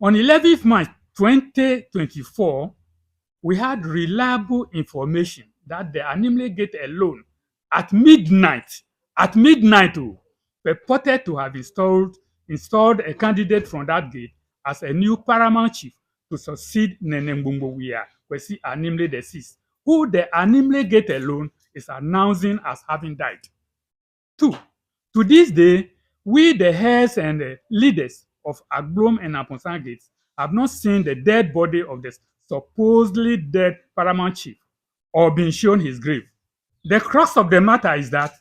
On 11th March 2024, we had reliable information that the Animle Gate alone at midnight, purported to have installed a candidate from that gate as a new paramount chief to succeed Nene Wia Kwesi Animle the Sixth, who the Animle Gate alone is announcing as having died. 2. To this day, we, the heirs and the leaders of Agblom and Amponsah gates, have not seen the dead body of the supposedly dead paramount chief or been shown his grave. The crux of the matter is that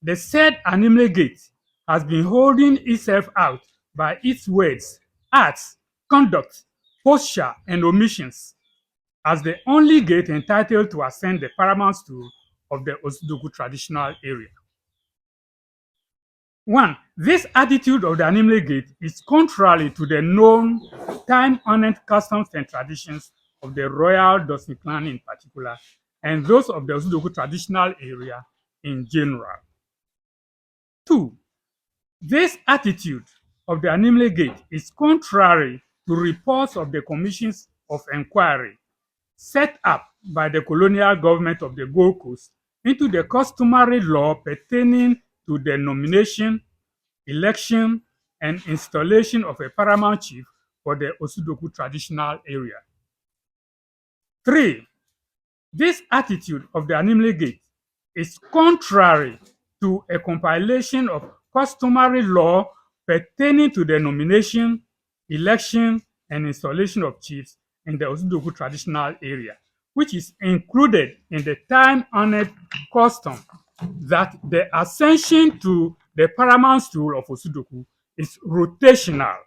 the said Animle gate has been holding itself out by its words, acts, conduct, posture, and omissions as the only gate entitled to ascend the paramount stool of the Osudoku Traditional Area. 1. This attitude of the Animle Gate is contrary to the known time-honored customs and traditions of the Royal Dorsi Clan in particular, and those of the Osudoku Traditional Area in general. 2. This attitude of the Animle Gate is contrary to reports of the commissions of inquiry set up by the colonial government of the Gold Coast into the customary law pertaining to the nomination, election, and installation of a paramount chief for the Osudoku Traditional Area. 3. This attitude of the Animle Gate is contrary to a compilation of customary law pertaining to the nomination, election, and installation of chiefs in the Osudoku Traditional Area, which is included in the time-honored custom that the ascension to the paramount stool of Osudoku is rotational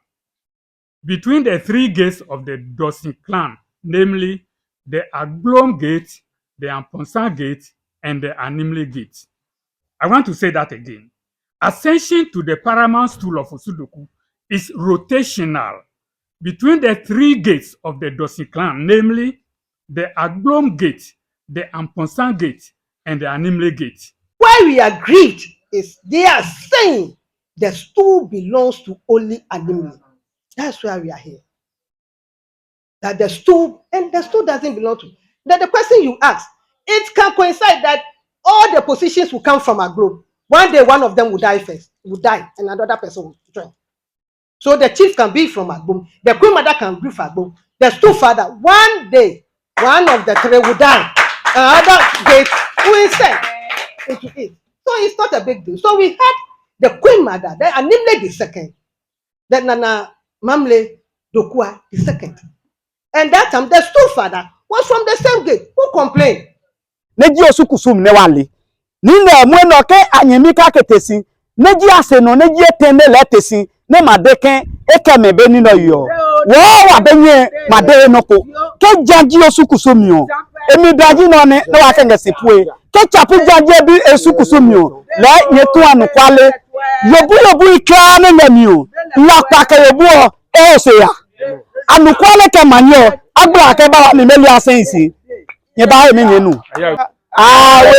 between the three gates of the Dorsi clan, namely the Agblom Gate, the Amponsah Gate, and the Animle Gate. I want to say that again. Ascension to the paramount stool of Osudoku is rotational between the three gates of the Dorsi clan, namely the Agblom Gate, the Amponsah Gate, and the Animle Gate. Why we agreed is they are saying the stool belongs to only Animle. That's why we are here. That the stool doesn't belong to. That the question you ask, it can coincide that all the positions will come from Agblom. One day, one of them will die first, and another person will join. So the chief can be from Agblom, the queen mother can be from Agblom, the stool father. One day, one of the three will die, another gate will send into it. So it's not a big deal. So we had the queen mother, then Animle the second, then Nana Mamle Dokua the second. And that time the stool father was from the same gate. Who complained? Neji osukusum ne wale. Nina mweno ke anyemika ketesi. Neji aseno neji etende letesi. Ne madeke eke mebe nino yo. Wo wabenye madere noko. Ke janji osukusum yo. Emi daji no ne no wakenge sipwe. Ke chapu janji bi osukusum yo. Le yetu anu kwale. Yobu ikra ne nyamio. Lakpa ke yobu o seya. Anukwale ke manyo agbra ke ba ni melu asensi ye ba mi nyenu awe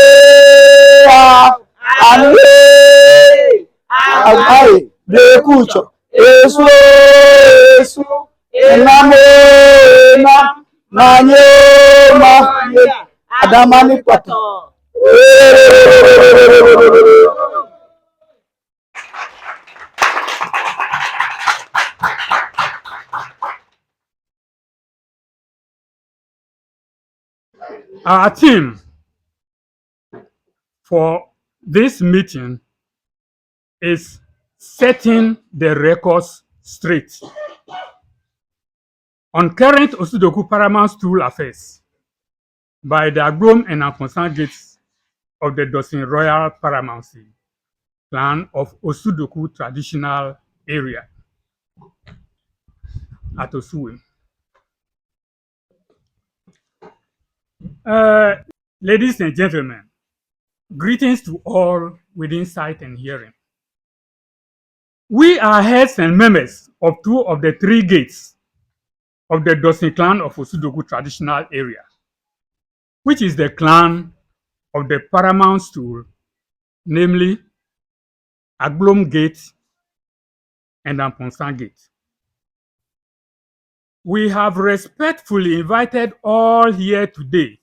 awe de kucho esu enamo na manyo ma adamani pato. Our team for this meeting is setting the records straight on current Osudoku paramount stool affairs by the Agblom and Amponsah gates of the Dorsi Royal Paramountcy Clan of Osudoku Traditional Area at Osuwem. Ladies and gentlemen, greetings to all within sight and hearing. We are heads and members of two of the three gates of the Dorsi clan of Osudoku Traditional Area, which is the clan of the paramount stool, namely Agblom Gate and Amponsah Gate. We have respectfully invited all here today,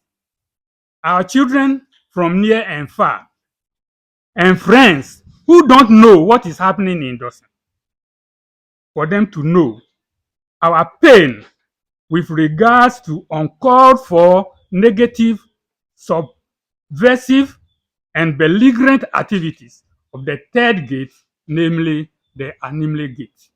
our children from near and far, and friends who don't know what is happening in Dorsi, for them to know our pain with regards to uncalled for, negative, subversive, and belligerent activities of the third gate, namely the Animle Gate.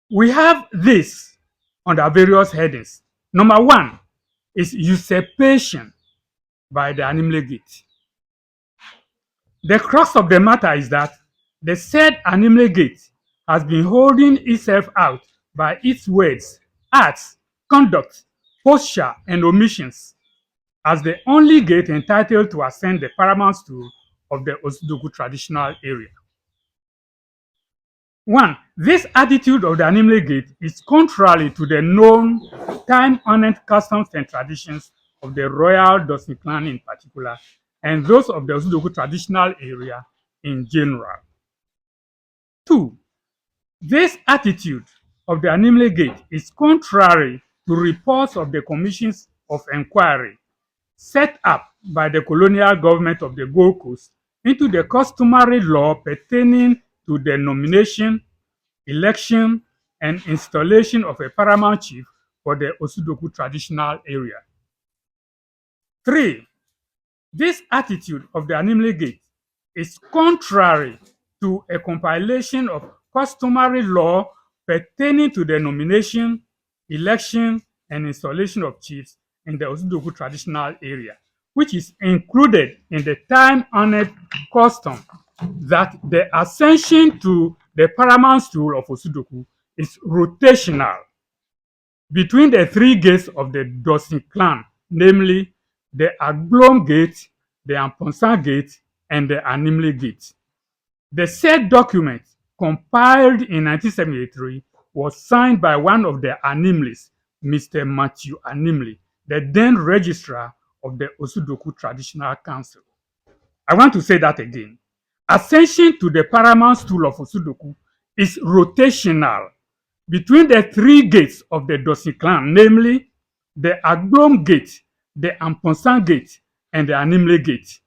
We have this under various headings. Number one is usurpation by the Animle Gate. The crux of the matter is that the said Animle Gate has been holding itself out by its words, acts, conduct, posture, and omissions as the only gate entitled to ascend the paramount stool of the Osudoku Traditional Area. One, this attitude of the Animle Gate is contrary to the known time-honored customs and traditions of the Royal Dorsi Clan in particular, and those of the Osudoku Traditional Area in general. Two, this attitude of the Animle Gate is contrary to reports of the commissions of inquiry set up by the colonial government of the Gold Coast into the customary law pertaining to the nomination, election, and installation of a paramount chief for the Osudoku Traditional Area. Three, this attitude of the Animle Gate is contrary to a compilation of customary law pertaining to the nomination, election, and installation of chiefs in the Osudoku Traditional Area, which is included in the time-honored custom that the ascension to the paramount stool of Osudoku is rotational between the three gates of the Dorsi clan, namely the Agblom Gate, the Amponsah Gate, and the Animle Gate. The said document, compiled in 1973, was signed by one of the Animles, Mr. Matthew Animle, the then registrar of the Osudoku Traditional Council. I want to say that again. Ascension to the paramount stool of Osudoku is rotational between the three gates of the Dorsi clan, namely the Agblom Gate, the Amponsah Gate, and the Animle Gate.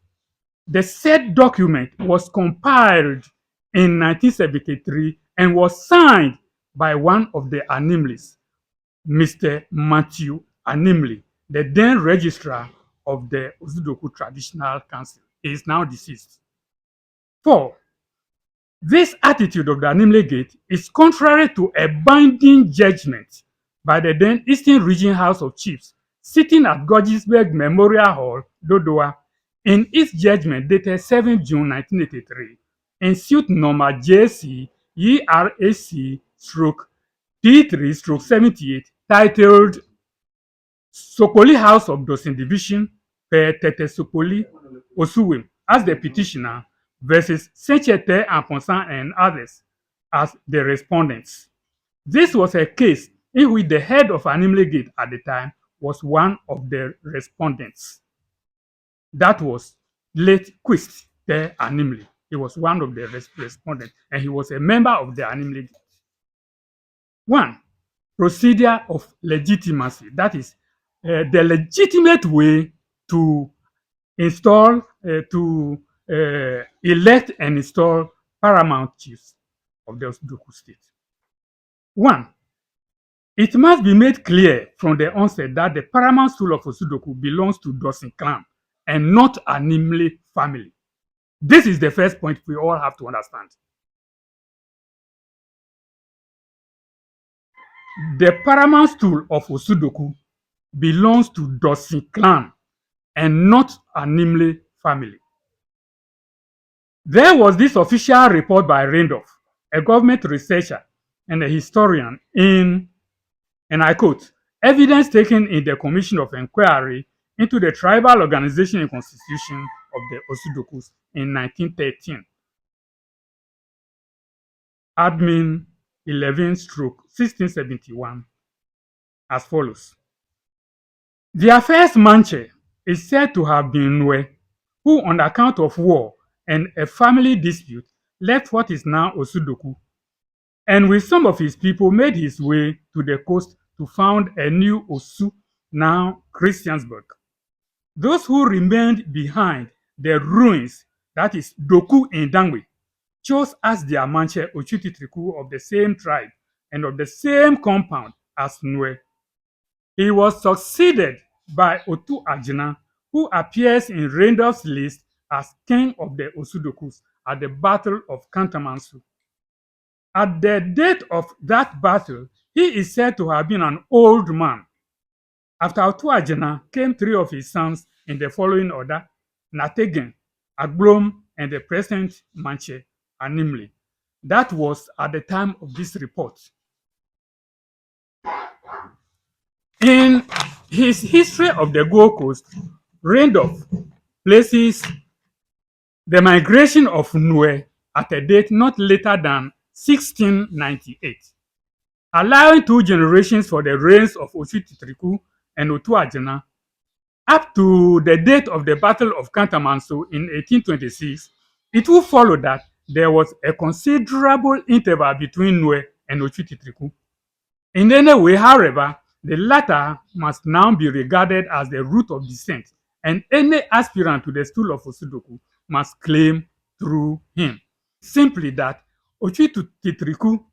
The said document was compiled in 1973 and was signed by one of the Animles, Mr. Matthew Animle, the then registrar of the Osudoku Traditional Council. He is now deceased. 4. This attitude of the Animle Gate is contrary to a binding judgment by the then Eastern Region House of Chiefs, sitting at Georgesburg Memorial Hall, Dodowa, in its judgment dated 7 June 1983, in suit number JC P3/78, titled Sokoli House of Dosin Division per Tettey Sokoli Osuwem as the petitioner versus Tettey, Amponsah, and others as the respondents. This was a case in which the head of Animle Gate at the time was one of the respondents. That was late Quist Te Animle. He was one of the respondents, and he was a member of the Animle Gate. 1. Procedure of legitimacy. That is the legitimate way to install, elect and install paramount chiefs of the Osudoku state. 1. It must be made clear from the onset that the paramount stool of Osudoku belongs to Dorsi clan and not Animle family. This is the first point we all have to understand. The paramount stool of Osudoku belongs to Dorsi clan and not Animle family. There was this official report by Randolph, a government researcher and a historian, in, and I quote, evidence taken in the Commission of Inquiry into the Tribal Organization and Constitution of the Osudokus in 1913. Admin 11/1671 as follows. Their first manche is said to have been Nwe, who on account of war and a family dispute left what is now Osudoku and with some of his people made his way to the coast to found a new Osu, now Christiansburg. Those who remained behind the ruins, that is Doku in Dangwe, chose as their manche Ochutitriku of the same tribe and of the same compound as Nwe. He was succeeded by Otu Ajina, who appears in Randolph's list as king of the Osudokus at the Battle of Kantamansu. At the date of that battle, he is said to have been an old man. After Otu Ajina came three of his sons in the following order: Nategen, Agblom, and the present Manche, Animli. That was at the time of this report. In his history of the Gold Coast, Randolph places the migration of Nwe at a date not later than 1698, allowing 2 generations for the reigns of Osudoku and Otu Ajina. Up to the date of the Battle of Kantamansu in 1826, it will follow that there was a considerable interval between Nwe and Osudoku. In any way, however, the latter must now be regarded as the root of descent, and any aspirant to the stool of Osudoku must claim through him. Simply that Osudoku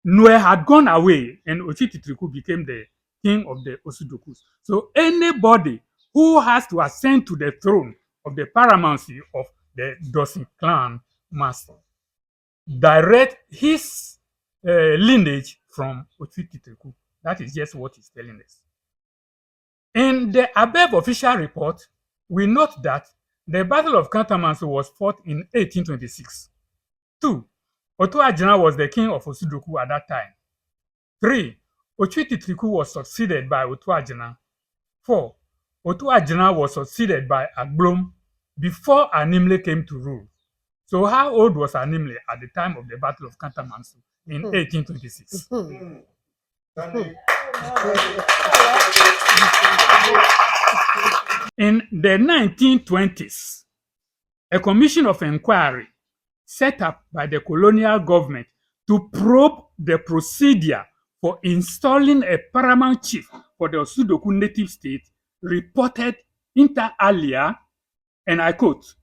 Nwe had gone away and Osudoku became the king of the Osudokus. So anybody who has to ascend to the throne of the paramountcy of the Dorsi clan must direct his lineage from Osudoku. That is just what he's telling us. In the above official report, we note that the Battle of Kantamansu was fought in 1826. 2. Otu Ajina was the king of Osudoku at that time. 3. Osudoku was succeeded by Otu Ajina. 4. Otu Ajina was succeeded by Agblom before Animle came to rule. So how old was Animle at the time of the Battle of Kantamansu in 1826? In the 1920s, a commission of inquiry set up by the colonial government to probe the procedure for installing a paramount chief for the Osudoku native state reported inter alia, and I quote,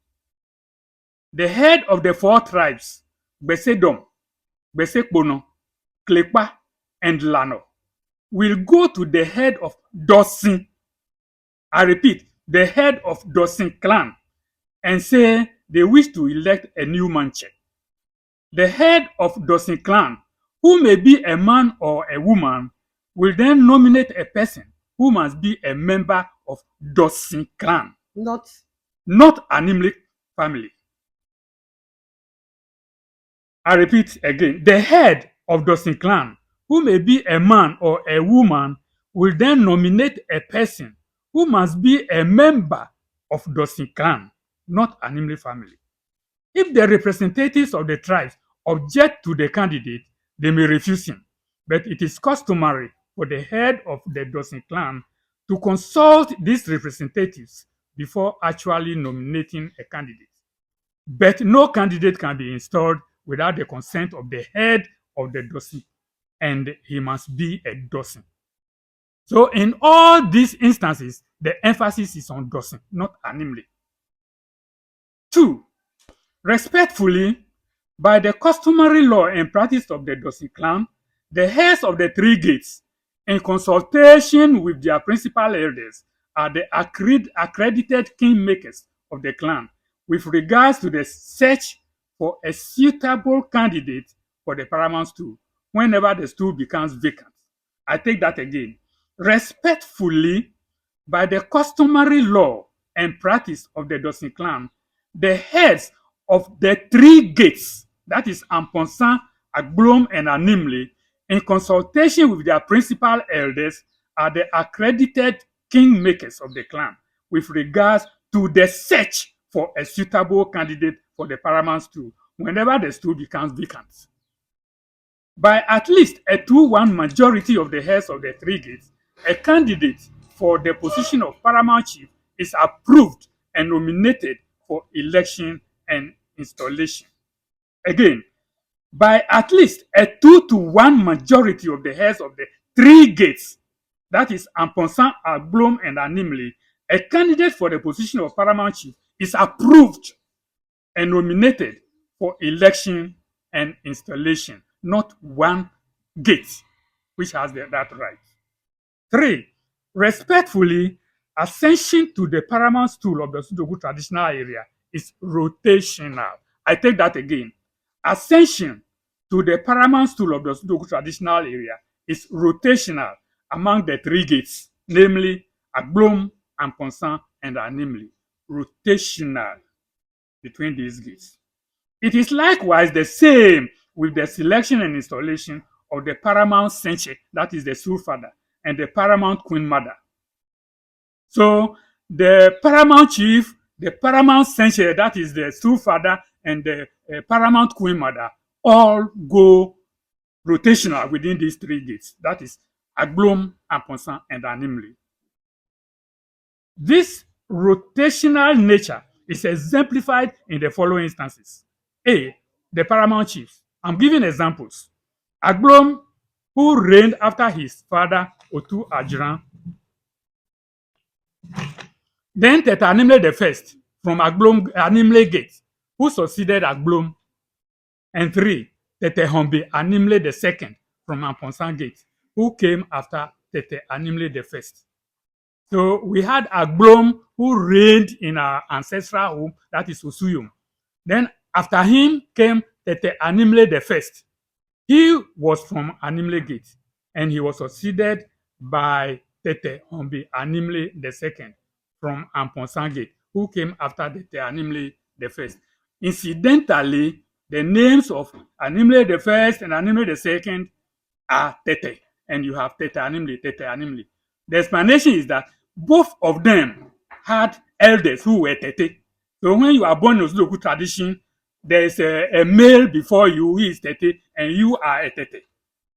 "The head of the 4 tribes, Besedom, Besekpono, Klepa, and Lano, will go to the head of Dorsi, I repeat, the head of Dorsi clan, and say they wish to elect a new manche. The head of Dorsi clan, who may be a man or a woman, will then nominate a person who must be a member of Dorsi clan, Not an Imlik family." I repeat again, the head of Dorsi clan, who may be a man or a woman, will then nominate a person who must be a member of Dorsi clan, not an Imlik family. If the representatives of the tribes object to the candidate, they may refuse him. But it is customary for the head of the Dorsi clan to consult these representatives before actually nominating a candidate. But no candidate can be installed without the consent of the head of the Dorsi, and he must be a Dorsi. So in all these instances, the emphasis is on Dorsi, not Animle. 2. Respectfully, by the customary law and practice of the Dorsi clan, the heads of the 3 gates, in consultation with their principal elders, are the accredited kingmakers of the clan with regards to the search for a suitable candidate for the paramount stool whenever the stool becomes vacant. I take that again. Respectfully, by the customary law and practice of the Dorsi clan, the heads of the 3 gates, that is Amponsah, Agblom, and Animle, in consultation with their principal elders, are the accredited kingmakers of the clan with regards to the search for a suitable candidate for the paramount stool whenever the stool becomes vacant. By at least a 2-1 majority of the heads of the 3 gates, a candidate for the position of paramount chief is approved and nominated for election and installation. Again, by at least a 2-to-1 majority of the heads of the 3 gates, that is Amponsah, Agblom, and Animle, a candidate for the position of paramount chief is approved and nominated for election and installation, not one gate which has that right. 3. Respectfully, ascension to the paramount stool of the Osudoku Traditional Area is rotational. I take that again. Ascension to the paramount stool of the Osudoku Traditional Area is rotational among the 3 gates, namely Agblom, Amponsah, and Animle. Rotational between these gates. It is likewise the same with the selection and installation of the paramount senche, that is the stool father, and the paramount queen mother. So the paramount chief, the paramount senche, that is the stool father, and the paramount queen mother all go rotational within these 3 gates. That is Agblom, Amponsah, and Animle. This rotational nature is exemplified in the following instances. A. The paramount chiefs. I'm giving examples. Agblom, who reigned after his father Otu Ajran. Then Tettey Animle the first from Agblom Animle Gate, who succeeded Agblom. And 3. Tettey Animle the second from Amponsah Gate, who came after Tettey Animle the first. So we had Agblom, who reigned in our ancestral home, that is Osuwem. Then after him came Tettey Animle the first. He was from Animle Gate, and he was succeeded by Tettey Animle the second from Amponsah Gate, who came after Tettey Animle the first. Incidentally, the names of Animle the first and Animle the second are Tettey, and you have Tettey Animle. The explanation is that both of them had elders who were Tettey. So when you are born in Osudoku tradition, there is a male before you who is Tettey, and you are a Tettey.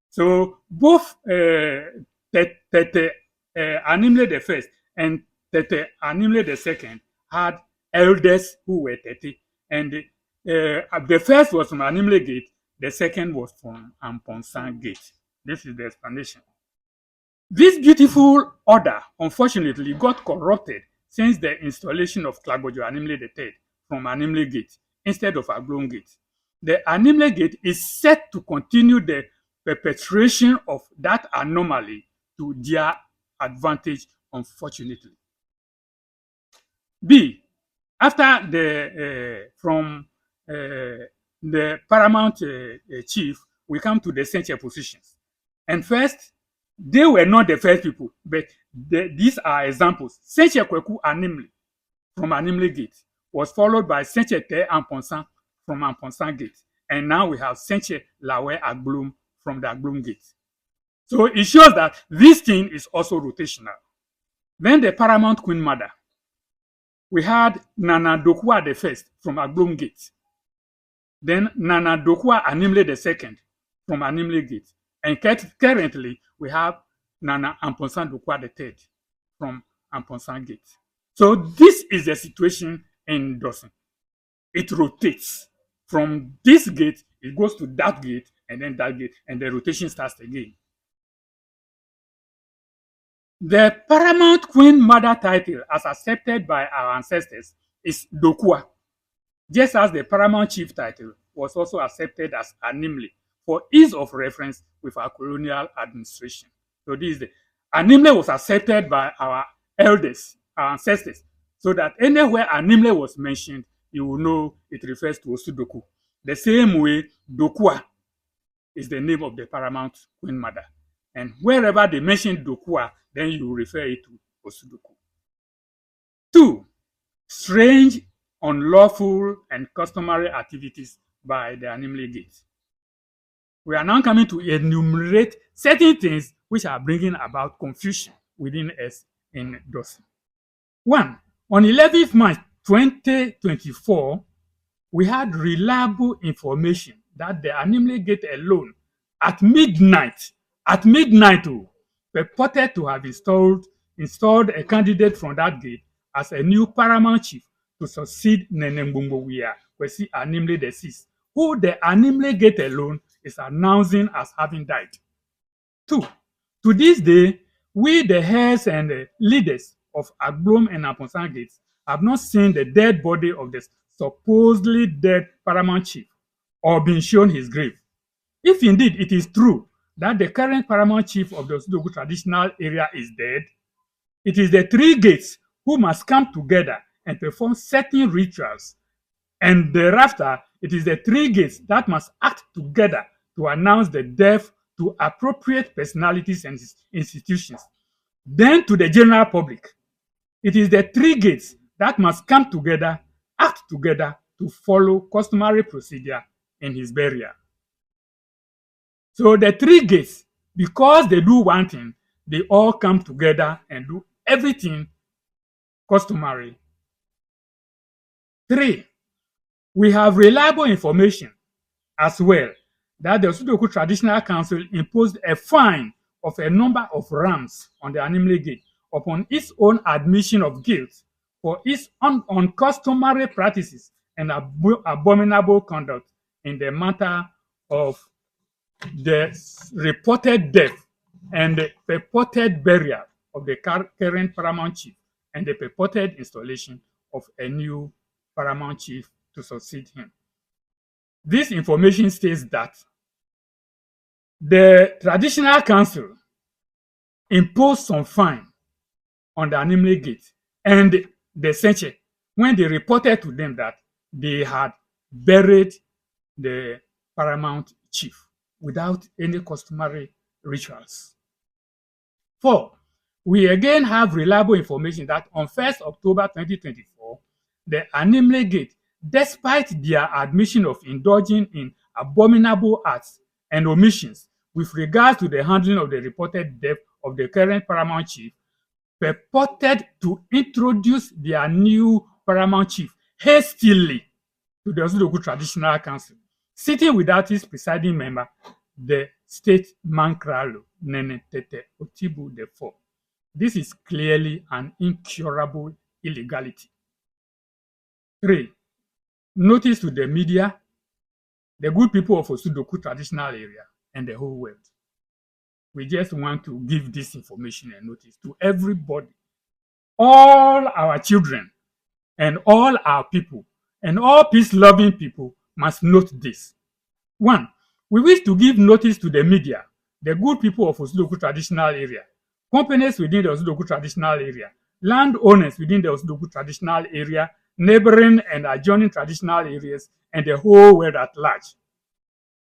So both Tettey Animle the first and Tettey Animle the second had elders who were Tettey, and the first was from Animle Gate, the second was from Amponsah Gate. This is the explanation. This beautiful order, unfortunately, got corrupted since the installation of Clagbojo Animle III from Animle Gate instead of Agblom Gate. The Animle Gate is set to continue the perpetration of that anomaly to their advantage, unfortunately. B. After the paramount chief, we come to the senche positions. And first, they were not the first people, but these are examples. Senche Kweku Animle from Animle Gate was followed by Senche Te Amponsah from Amponsah Gate. And now we have Senche Lawe Agblom from the Agblom Gate. So it shows that this thing is also rotational. Then the paramount queen mother. We had Nana Dokwa the first from Agblom Gate. Then Nana Dokwa Animle the second from Animle Gate. And currently, we have Nana Amponsah Dokwa the third from Amponsah Gate. So this is the situation in Dorsi. It rotates. From this gate, it goes to that gate, and then that gate, and the rotation starts again. The paramount queen mother title, as accepted by our ancestors, is Dokwa, just as the paramount chief title was also accepted as Animle for ease of reference with our colonial administration. So this is the Animle was accepted by our elders, our ancestors, so that anywhere Animle was mentioned, you will know it refers to Osudoku. The same way, Dokwa is the name of the paramount queen mother. And wherever they mention Dokwa, then you refer it to Osudoku. 2. Strange, unlawful, and customary activities by the Animle Gate. We are now coming to enumerate certain things which are bringing about confusion within us in Dorsi. 1. On 11th March 2024, we had reliable information that the Animle Gate alone at midnight, purported to have installed a candidate from that gate as a new paramount chief to succeed Nene Ngbongbowia Kwesi Animle the Sixth, who the Animle Gate alone is announcing as having died. 2. To this day, we, the heirs and leaders of Agblom and Amponsah Gates, have not seen the dead body of the supposedly dead paramount chief or been shown his grave. If indeed it is true that the current paramount chief of the Osudoku Traditional Area is dead, it is the three gates who must come together and perform certain rituals, and thereafter it is the three gates that must act together to announce the death to appropriate personalities and institutions. Then to the general public, it is the three gates that must come together, act together to follow customary procedure in his burial. So the three gates, because they do one thing, they all come together and do everything customary. 3. We have reliable information as well that the Osudoku Traditional Council imposed a fine of a number of rams on the Animle Gate upon its own admission of guilt for its uncustomary practices and abominable conduct in the matter of the reported death and the purported burial of the current paramount chief and the purported installation of a new paramount chief to succeed him. This information states that the traditional council imposed some fine on the Animle Gate and the Senche when they reported to them that they had buried the paramount chief without any customary rituals. 4. We again have reliable information that on 1st October 2024, the Animle Gate, despite their admission of indulging in abominable acts and omissions with regards to the handling of the reported death of the current paramount chief, purported to introduce their new paramount chief hastily to the Osudoku Traditional Council, sitting without his presiding member, the state Mankralo, Nene Tettey Otibu IV. This is clearly an incurable illegality. 3. Notice to the media, the good people of Osudoku Traditional Area, and the whole world. We just want to give this information and notice to everybody. All our children and all our people and all peace-loving people must note this. 1. We wish to give notice to the media, the good people of Osudoku Traditional Area, companies within the Osudoku Traditional Area, landowners within the Osudoku Traditional Area, neighboring and adjoining traditional areas, and the whole world at large.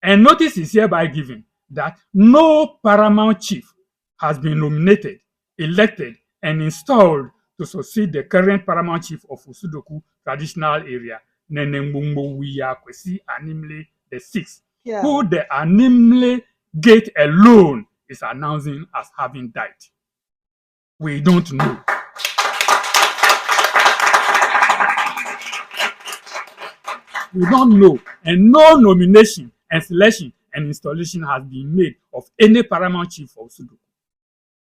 And notice is hereby given that no paramount chief has been nominated, elected, and installed to succeed the current paramount chief of Osudoku Traditional Area, Nenengbungbo Wiyakwesi Animle VI, who the Animle Gate alone is announcing as having died. We don't know. We don't know, and no nomination and selection and installation has been made of any paramount chief of Osudoku.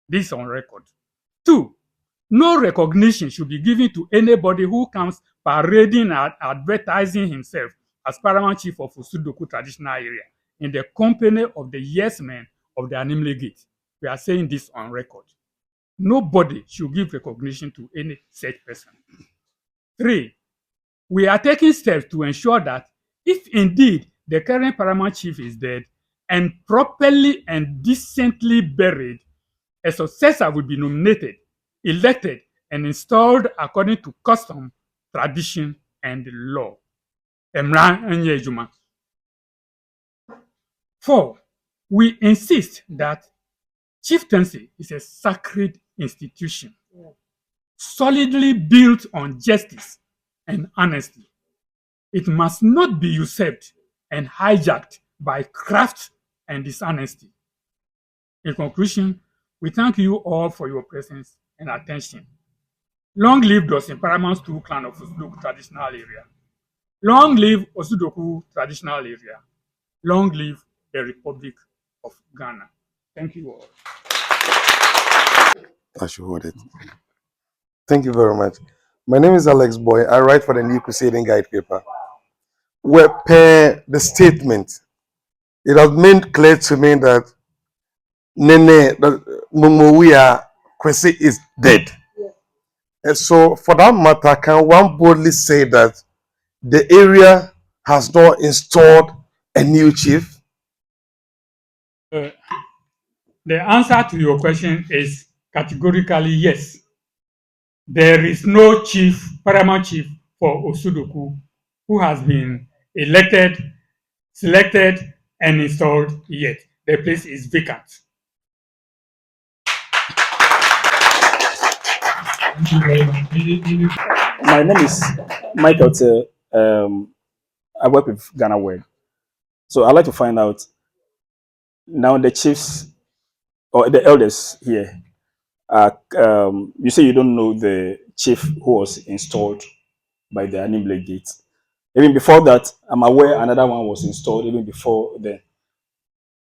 This is on record. 2. No recognition should be given to anybody who comes parading and advertising himself as paramount chief of Osudoku Traditional Area in the company of the yes men of the Animle Gate. We are saying this on record. Nobody should give recognition to any such person. 3. We are taking steps to ensure that if indeed the current paramount chief is dead and properly and decently buried, a successor will be nominated, elected, and installed according to custom, tradition, and law. 4. We insist that chieftaincy is a sacred institution, solidly built on justice and honesty. It must not be usurped and hijacked by craft and dishonesty. In conclusion, we thank you all for your presence and attention. Long live Dorsi Paramount Stool Clan of Osudoku Traditional Area. Long live Osudoku Traditional Area. Long live the Republic of Ghana. Thank you all. I should hold it. Thank you very much. My name is Alex Boy. I write for the New Crusading Guide paper. were per the statement, it has made clear to me that Nene, that Mumuwia Kwesi is dead. And so, for that matter, can one boldly say that the area has not installed a new chief? Uh, the answer to your question is categorically yes. There is no chief, paramount chief for Osudoku who has been elected, selected, and installed yet. The place is vacant. My name is Michael Te. I work with Ghana Word. So I'd like to find out now the chiefs or the elders here. You say you don't know the chief who was installed by the Animble Gate. Even before that, I'm aware another one was installed even before then.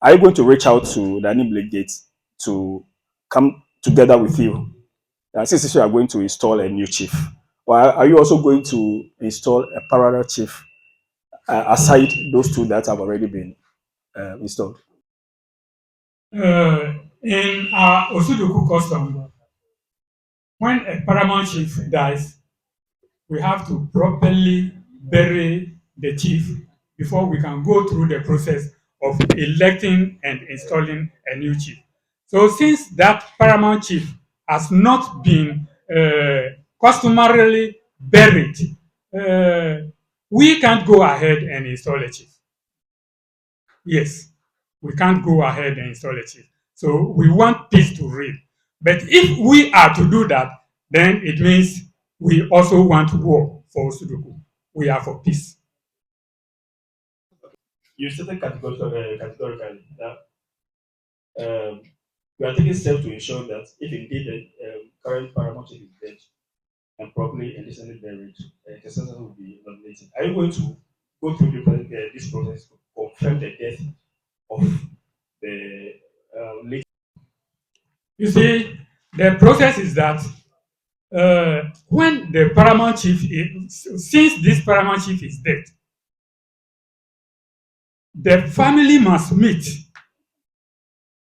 Are you going to reach out to the Animble Gate to come together with you? Since you are going to install a new chief, or are you also going to install a parallel chief aside those two that have already been installed? In our Osudoku custom, when a paramount chief dies, we have to properly bury the chief before we can go through the process of electing and installing a new chief. So since that paramount chief has not been customarily buried, we can't go ahead and install a chief. Yes, we can't go ahead and install a chief. So we want peace to reign. But if we are to do that, then it means we also want war for Osudoku. We are for peace. You stated categorically that we are taking steps to ensure that if indeed the current paramount chief is dead and properly and decently buried, the successor will be nominated. Are you going to go through this process to confirm the death of the late? You see, the process is that when the paramount chief is, since this paramount chief is dead, the family must meet,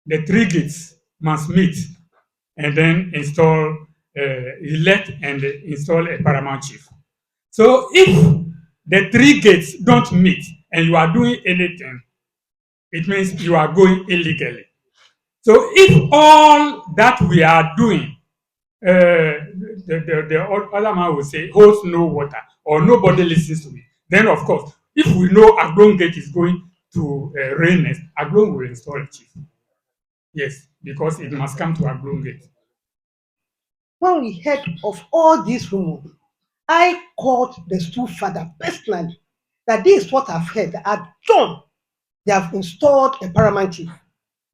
the three gates must meet, and then install, elect and install a paramount chief. So if the three gates don't meet and you are doing anything, it means you are going illegally. So if all that we are doing, the other man will say, holds no water, or nobody listens to me, then of course, if we know Agblom Gate is going to rain next, Agblom will install a chief. Yes, because it must come to Agblom Gate. When we heard of all these rumors, I called the stool father personally that this is what I've heard. At dawn, they have installed a paramount chief,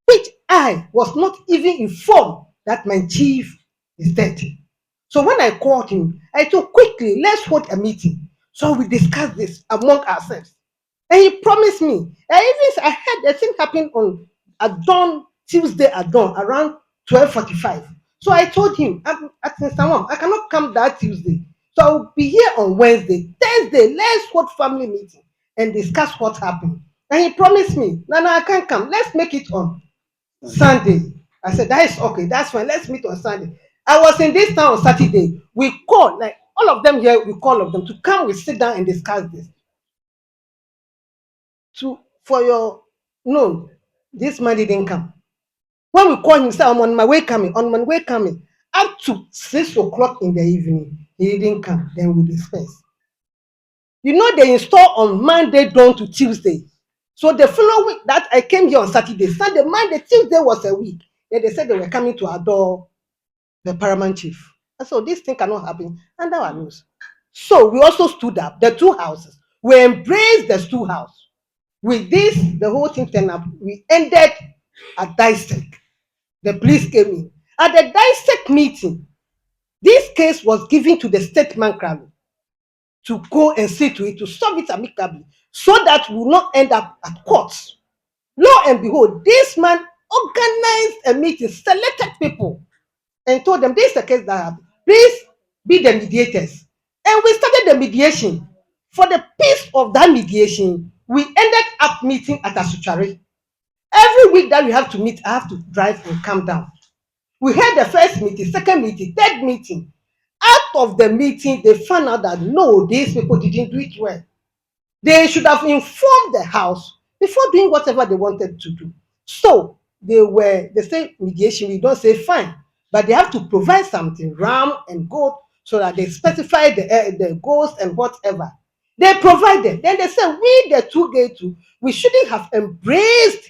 which I was not even informed that my chief is dead. So when I called him, I told quickly, let's hold a meeting. So we discussed this among ourselves. And he promised me. I heard the thing happen on at dawn, Tuesday at dawn, around 12:45. So I told him, I'm at Mr. I cannot come that Tuesday. So I'll be here on Wednesday. Thursday, let's hold family meeting and discuss what happened. And he promised me, no, I can't come. Let's make it on Sunday. I said, that is okay, that's fine. Let's meet on Sunday. I was in this town on Saturday. We called, like all of them here, we call of them to come, we sit down and discuss this. For your no, this man didn't come. When we call him, say, I'm on my way coming, on my way coming. Up to 6 o'clock in the evening, he didn't come. Then we disperse. You know, they install on Monday down to Tuesday. So the following week that I came here on Saturday, Sunday, Monday, Tuesday was a week. Then they said they were coming to adore the paramount chief. And so this thing cannot happen under our nose. So we also stood up, the two houses. We embraced the stool house. With this, the whole thing turned up. We ended at dissect. The police came in. At the dissect meeting, this case was given to the state man to go and see to it, to solve it amicably, so that we will not end up at courts. Lo and behold, this man organized a meeting, selected people, and told them, this is the case that happened. Please be the mediators. And we started the mediation. For the peace of that mediation, we ended up meeting at Asuchare. Every week that we have to meet, I have to drive and come down. We had the first meeting, second meeting, third meeting. Out of the meeting, they found out that no, these people didn't do it well. They should have informed the house before doing whatever they wanted to do. So they say mediation, we don't say fine, but they have to provide something, ram and goat, so that they specify the goats and whatever. They provided. Then they said, we the two gate, we shouldn't have embraced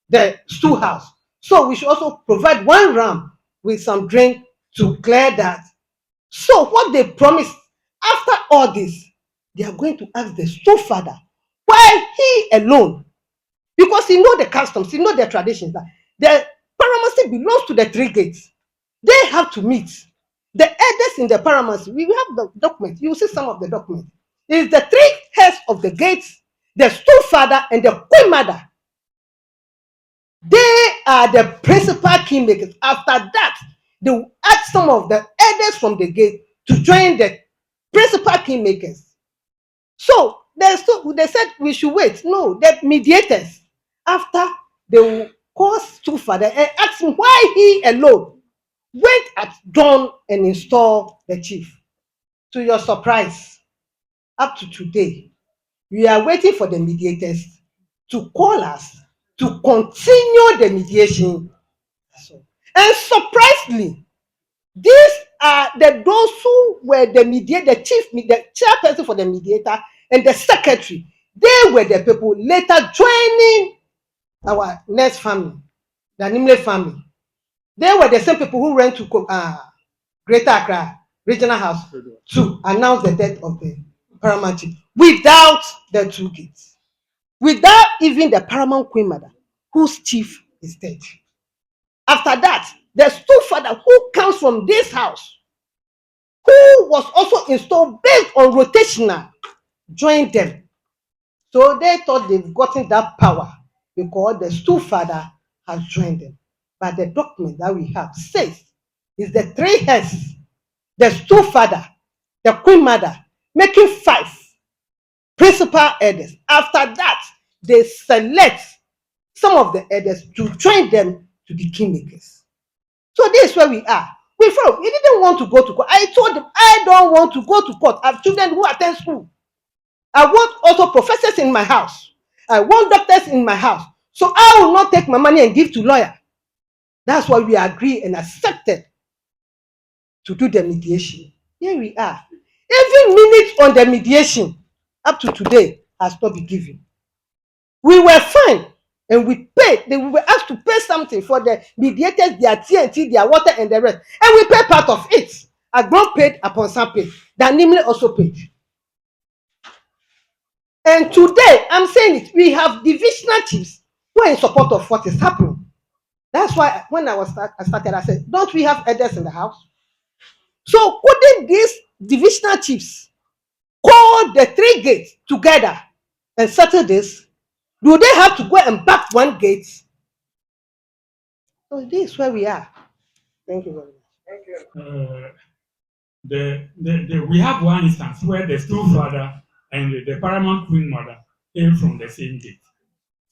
the stool house. So we should also provide one ram with some drink to clear that. So what they promised after all this, they are going to ask the stepfather why he alone, because he know the customs, he know the traditions, that the paramountcy belongs to the three gates. They have to meet. The elders in the paramountcy, we have the document, you will see some of the document. It is the three heads of the gates, the stepfather and the queen mother. They are the principal kingmakers. After that, they will ask some of the elders from the gate to join the principal kingmakers. So they said we should wait. No, the mediators, after they will call stepfather and ask him why he alone went at dawn and installed the chief. To your surprise, up to today, we are waiting for the mediators to call us to continue the mediation. And surprisingly, these are those who were the mediator, the chairperson for the mediator, and the secretary. They were the people later joining our next family, the Nimle family. They were the same people who went to Greater Accra Regional House to announce the death of the paramount chief without the two gates, without even the paramount queen mother, whose chief is dead. After that, the stepfather who comes from this house, who was also installed based on rotational, joined them. So they thought they've gotten that power because the stepfather has joined them. But the document that we have says is the three heads, the stepfather, the queen mother, making 5 principal elders. After that, they select some of the elders to join them to be kingmakers. So this is where we are. We didn't want to go to court. I told them I don't want to go to court. I have children who attend school. I want also professors in my house. I want doctors in my house. So I will not take my money and give to lawyer. That's why we agreed and accepted to do the mediation. Here we are. Every minute on the mediation up to today has not been given. We were fine and we paid. We were asked to pay something for the mediators, their TNT, their water, and the rest. And we paid part of it. Agblom paid, Amponsah paid. Danimle also paid. And today, I'm saying it, we have divisional chiefs who are in support of what is happening. That's why when I started, I said, don't we have elders in the house? So couldn't these divisional chiefs call the 3 gates together and settle this? Do they have to go and back 1 gate? So this is where we are. Thank you very much. We have one instance where the stepfather and the paramount queen mother came from the same gate.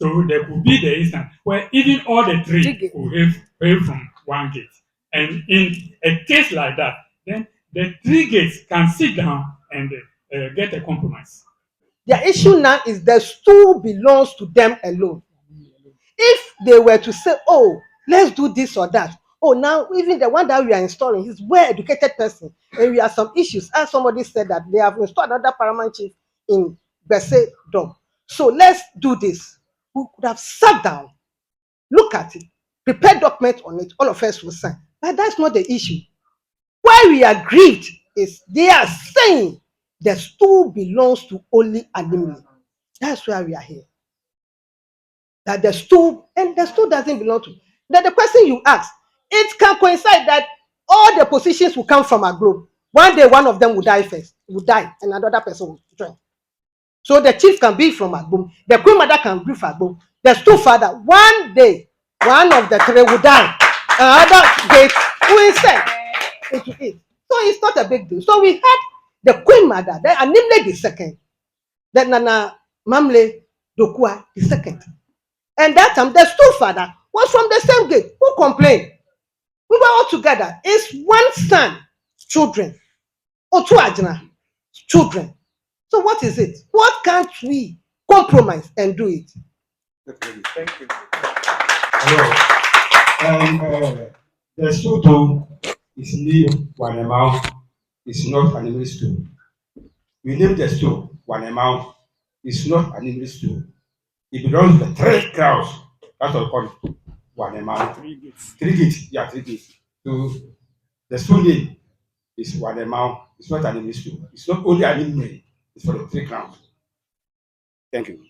So there could be the instance where even all the 3 could hail from 1 gate. And in a case like that, then the 3 gates can sit down and get a compromise. Their issue now is the stool belongs to them alone. If they were to say, oh, let's do this or that, oh, now even the one that we are installing, he's well-educated person, and we have some issues. As somebody said that they have installed another paramount chief in Bese Dom. So let's do this. We could have sat down, look at it, prepare documents on it, all of us will sign. But that's not the issue. Why we agreed is they are saying the stool belongs to only Adimli. That's why we are here. That the stool, and the stool doesn't belong to. That the question you ask, it can coincide that all the positions will come from Agblom. One day, one of them will die first, will die, and another person will join. So the chief can be from Agblom, the queen mother can be from Agblom, the stool father, one day, one of the 3 will die, another gate will insert into it. So it's not a big deal. So we had the queen mother, the Animle the second, Then Nana Mamle Dokua the second. And that time the stool father was from the same gate. Who complained? We were all together. It's one son, children, or two Ajna, children. So what is it? What can't we compromise and do it? Thank you. Hello. The stool is named Wanemau. It's not an English stool. We named the stool Wanemau. It's not an English stool. It belongs to the three crowns. That's what we call it. Wanemau. Three gates. Yeah, 3 gates. So the stool name is Wanemau. It's not an English stool. It's not only an English name. It's for the 3 crowns. Thank you.